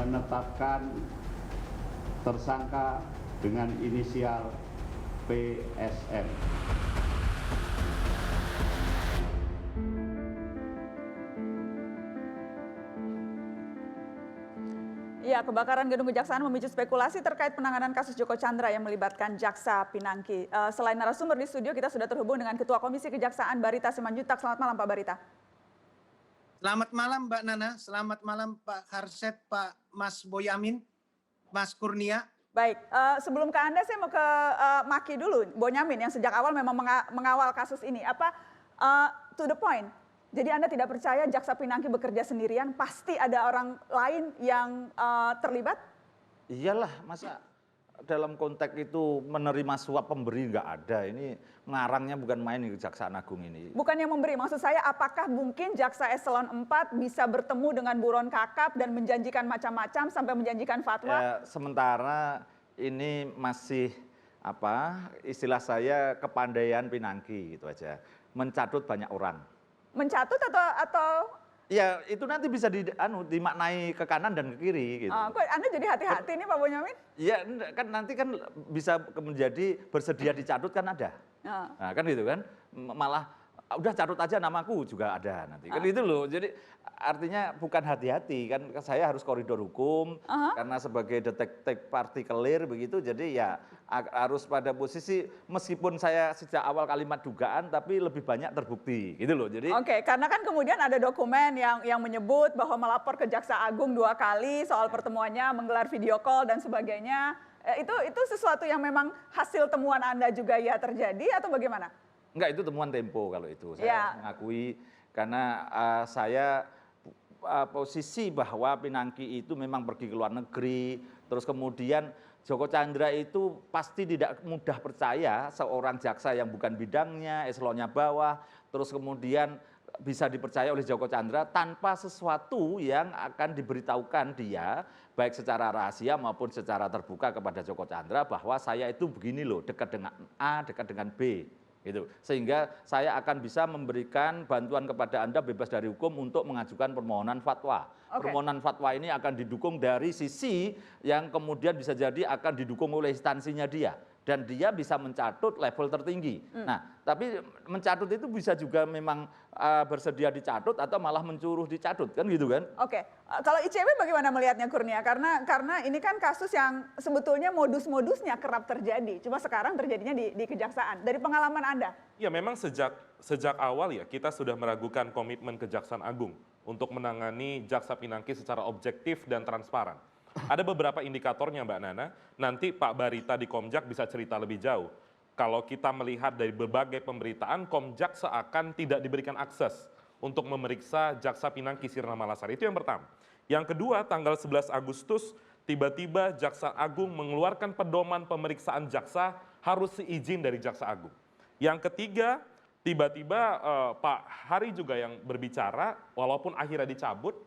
menetapkan tersangka dengan inisial PSM. Ya, kebakaran gedung Kejaksaan memicu spekulasi terkait penanganan kasus Joko Chandra yang melibatkan Jaksa Pinangki. Selain narasumber di studio, kita sudah terhubung dengan Ketua Komisi Kejaksaan Barita Simanjuntak. Selamat malam, Pak Barita. Selamat malam, Mbak Nana. Selamat malam, Pak Harset, Pak Mas Boyamin, Mas Kurnia. Baik, sebelum ke Anda, saya mau ke Maki dulu, Bonyamin, yang sejak awal memang mengawal kasus ini. To the point, jadi Anda tidak percaya Jaksa Pinangki bekerja sendirian, pasti ada orang lain yang terlibat? Iyalah, masa dalam konteks itu menerima suap pemberi nggak ada. Ini ngarangnya bukan main di Kejaksaan Agung ini. Bukan yang memberi, maksud saya apakah mungkin Jaksa Eselon 4 bisa bertemu dengan buron kakap dan menjanjikan macam-macam sampai menjanjikan fatwa? Ya, sementara ini masih istilah saya kepandaian Pinangki gitu aja. Mencatut banyak orang. Mencatut atau Ya, itu nanti bisa dimaknai ke kanan dan ke kiri gitu. kok Anda jadi hati-hati nih Pak Bonyamin? Ya, kan nanti kan bisa menjadi bersedia dicatut kan ada. Nah, kan gitu kan. Malah udah catut aja namaku juga ada nanti. Kan itu loh. Jadi artinya bukan hati-hati kan, saya harus koridor hukum karena sebagai detektif partikelir begitu. Jadi ya harus pada posisi meskipun saya sejak awal kalimat dugaan tapi lebih banyak terbukti gitu loh. Jadi Oke, karena kan kemudian ada dokumen yang menyebut bahwa melapor ke Jaksa Agung 2 kali soal pertemuannya, menggelar video call dan sebagainya. Itu sesuatu yang memang hasil temuan Anda juga ya terjadi atau bagaimana? enggak, itu temuan Tempo kalau itu. Saya Ya. mengakui karena saya posisi bahwa Pinangki itu memang pergi ke luar negeri, terus kemudian Joko Chandra itu pasti tidak mudah percaya seorang jaksa yang bukan bidangnya, eselonnya bawah, terus kemudian bisa dipercaya oleh Joko Chandra tanpa sesuatu yang akan diberitahukan dia, baik secara rahasia maupun secara terbuka kepada Joko Chandra bahwa saya itu begini loh, dekat dengan A, dekat dengan B. Gitu. Sehingga saya akan bisa memberikan bantuan kepada Anda bebas dari hukum untuk mengajukan permohonan fatwa. Permohonan fatwa ini akan didukung dari sisi yang kemudian bisa jadi akan didukung oleh instansinya dia. Dan dia bisa mencatut level tertinggi. Nah, tapi mencatut itu bisa juga memang bersedia dicatut atau malah mencuruh dicatut, kan gitu kan? Oke, kalau ICW bagaimana melihatnya Kurnia? Karena ini kan kasus yang sebetulnya modus-modusnya kerap terjadi. Cuma sekarang terjadinya di kejaksaan. Dari pengalaman Anda? Ya memang sejak awal ya kita sudah meragukan komitmen Kejaksaan Agung untuk menangani Jaksa Pinangki secara objektif dan transparan. Ada beberapa indikatornya Mbak Nana, nanti Pak Barita di Komjak bisa cerita lebih jauh. Kalau kita melihat dari berbagai pemberitaan, Komjak seakan tidak diberikan akses untuk memeriksa Jaksa Pinangki Sirna Malasari. Itu yang pertama. Yang kedua, tanggal 11 Agustus, tiba-tiba Jaksa Agung mengeluarkan pedoman pemeriksaan jaksa harus seizin dari Jaksa Agung. Yang ketiga, tiba-tiba Pak Hari juga yang berbicara, walaupun akhirnya dicabut,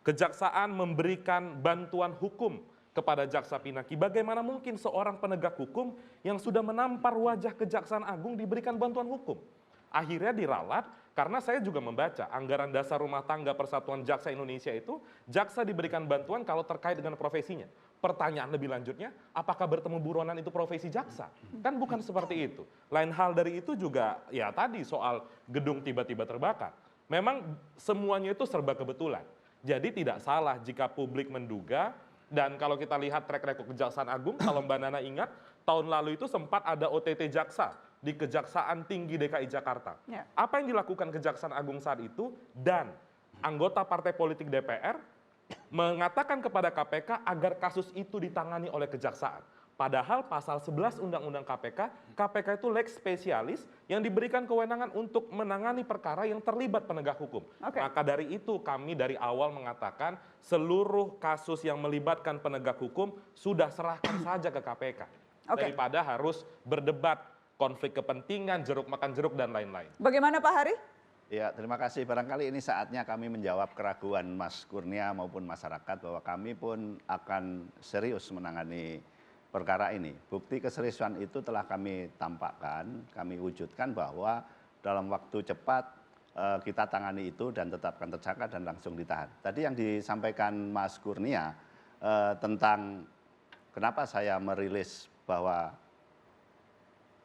Kejaksaan memberikan bantuan hukum kepada Jaksa Pinangki. Bagaimana mungkin seorang penegak hukum yang sudah menampar wajah Kejaksaan Agung diberikan bantuan hukum? Akhirnya diralat, karena saya juga membaca anggaran dasar rumah tangga Persatuan Jaksa Indonesia itu, jaksa diberikan bantuan kalau terkait dengan profesinya. Pertanyaan lebih lanjutnya, apakah bertemu buronan itu profesi jaksa? Kan bukan seperti itu. Lain hal dari itu juga, ya tadi soal gedung tiba-tiba terbakar. Memang semuanya itu serba kebetulan. Jadi tidak salah jika publik menduga, dan kalau kita lihat track record Kejaksaan Agung, kalau Mbak Nana ingat, tahun lalu itu sempat ada OTT jaksa di Kejaksaan Tinggi DKI Jakarta. Ya. Apa yang dilakukan Kejaksaan Agung saat itu, dan anggota partai politik DPR mengatakan kepada KPK agar kasus itu ditangani oleh Kejaksaan. Padahal pasal 11 Undang-Undang KPK, KPK itu lex spesialis yang diberikan kewenangan untuk menangani perkara yang terlibat penegak hukum. Oke. Maka dari itu kami dari awal mengatakan seluruh kasus yang melibatkan penegak hukum sudah serahkan saja ke KPK. Oke. Daripada harus berdebat, konflik kepentingan, jeruk makan jeruk, dan lain-lain. Bagaimana Pak Hari? Ya, terima kasih. Barangkali ini saatnya kami menjawab keraguan Mas Kurnia maupun masyarakat bahwa kami pun akan serius menangani perkara ini. Bukti keseriusan itu telah kami tampakkan, kami wujudkan bahwa dalam waktu cepat kita tangani itu dan tetapkan tersangka dan langsung ditahan. Tadi yang disampaikan Mas Kurnia tentang kenapa saya merilis bahwa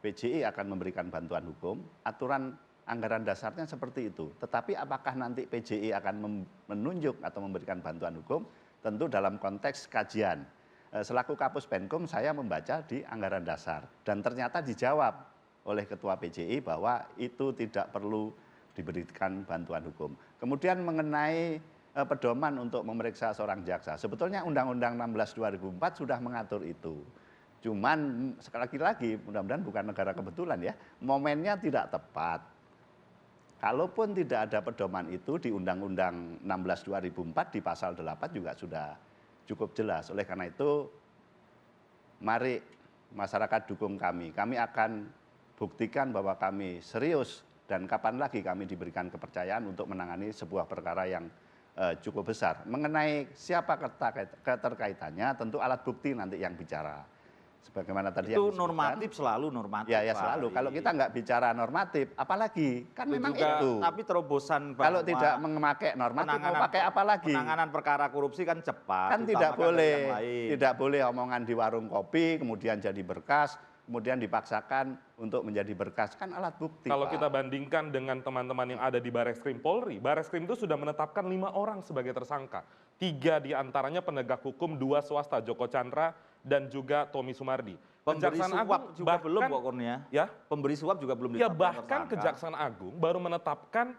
PJI akan memberikan bantuan hukum, aturan anggaran dasarnya seperti itu. Tetapi apakah nanti PJI akan menunjuk atau memberikan bantuan hukum, tentu dalam konteks kajian. Selaku Kapus Penkum saya membaca di anggaran dasar dan ternyata dijawab oleh Ketua PJI bahwa itu tidak perlu diberikan bantuan hukum. Kemudian mengenai pedoman untuk memeriksa seorang jaksa, sebetulnya Undang-Undang 16 2004 sudah mengatur itu. Cuman sekali lagi mudah-mudahan bukan negara kebetulan ya, momennya tidak tepat. Kalaupun tidak ada pedoman itu di Undang-Undang 16 2004 di pasal 8 juga sudah cukup jelas. Oleh karena itu mari masyarakat dukung kami. Kami akan buktikan bahwa kami serius dan kapan lagi kami diberikan kepercayaan untuk menangani sebuah perkara yang cukup besar. Mengenai siapa keterkaitannya tentu alat bukti nanti yang bicara. Sebagaimana tadi itu yang normatif, selalu normatif. Ya selalu. Kalau kita nggak bicara normatif, apalagi kan itu memang juga, itu. Tapi terobosan Kalau tidak memakai normatif mau pakai apa lagi? Penanganan perkara korupsi kan cepat. Kan tidak boleh omongan di warung kopi kemudian jadi berkas, kemudian dipaksakan untuk menjadi berkas, kan alat bukti. Kalau Pak. kita bandingkan dengan teman-teman yang ada di Barreskrim Polri, Barreskrim itu sudah menetapkan 5 orang sebagai tersangka. 3 diantaranya penegak hukum, 2 swasta, Joko Chandra dan juga Tommy Sumardi. Pemberi suap juga belum kok Kurnia. Ya, pemberi suap juga belum ya ditetapkan bahkan tersangka. Kejaksaan Agung baru menetapkan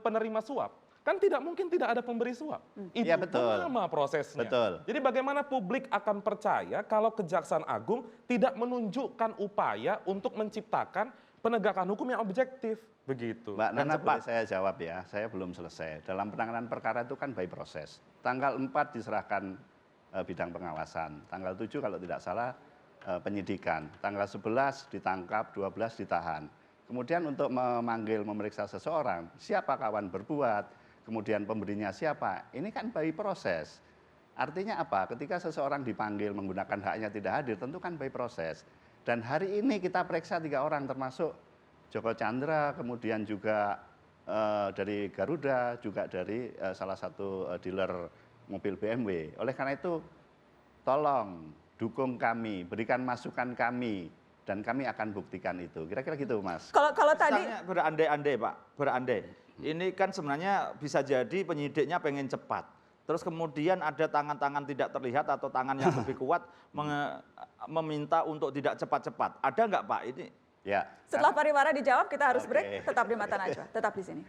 penerima suap. Kan tidak mungkin tidak ada pemberi suap. Itu Ya, betul. lama prosesnya. Betul. Jadi bagaimana publik akan percaya kalau Kejaksaan Agung tidak menunjukkan upaya untuk menciptakan penegakan hukum yang objektif. Begitu. Mbak Nana, cepat. boleh saya jawab ya, saya belum selesai. Dalam penanganan perkara itu kan by proses. Tanggal 4 diserahkan bidang pengawasan, tanggal 7 kalau tidak salah penyidikan, tanggal 11 ditangkap, 12 ditahan. Kemudian untuk memanggil, memeriksa seseorang, siapa kawan berbuat, kemudian pemberinya siapa, ini kan by proses. Artinya apa? Ketika seseorang dipanggil menggunakan haknya tidak hadir, tentu kan by proses. Dan hari ini kita periksa 3 orang termasuk Joko Chandra, kemudian juga dari Garuda, juga dari salah satu dealer mobil BMW. Oleh karena itu, tolong dukung kami, berikan masukan kami, dan kami akan buktikan itu. Kira-kira gitu, Mas. Kalau tadi Misalnya berandai-andai Pak, berandai. Ini kan sebenarnya bisa jadi penyidiknya pengen cepat. Terus kemudian ada tangan-tangan tidak terlihat atau tangan yang lebih kuat meminta untuk tidak cepat-cepat. Ada nggak Pak ini? Ya. setelah pariwara dijawab kita harus Oke. break. Tetap di Mata Najwa, tetap di sini.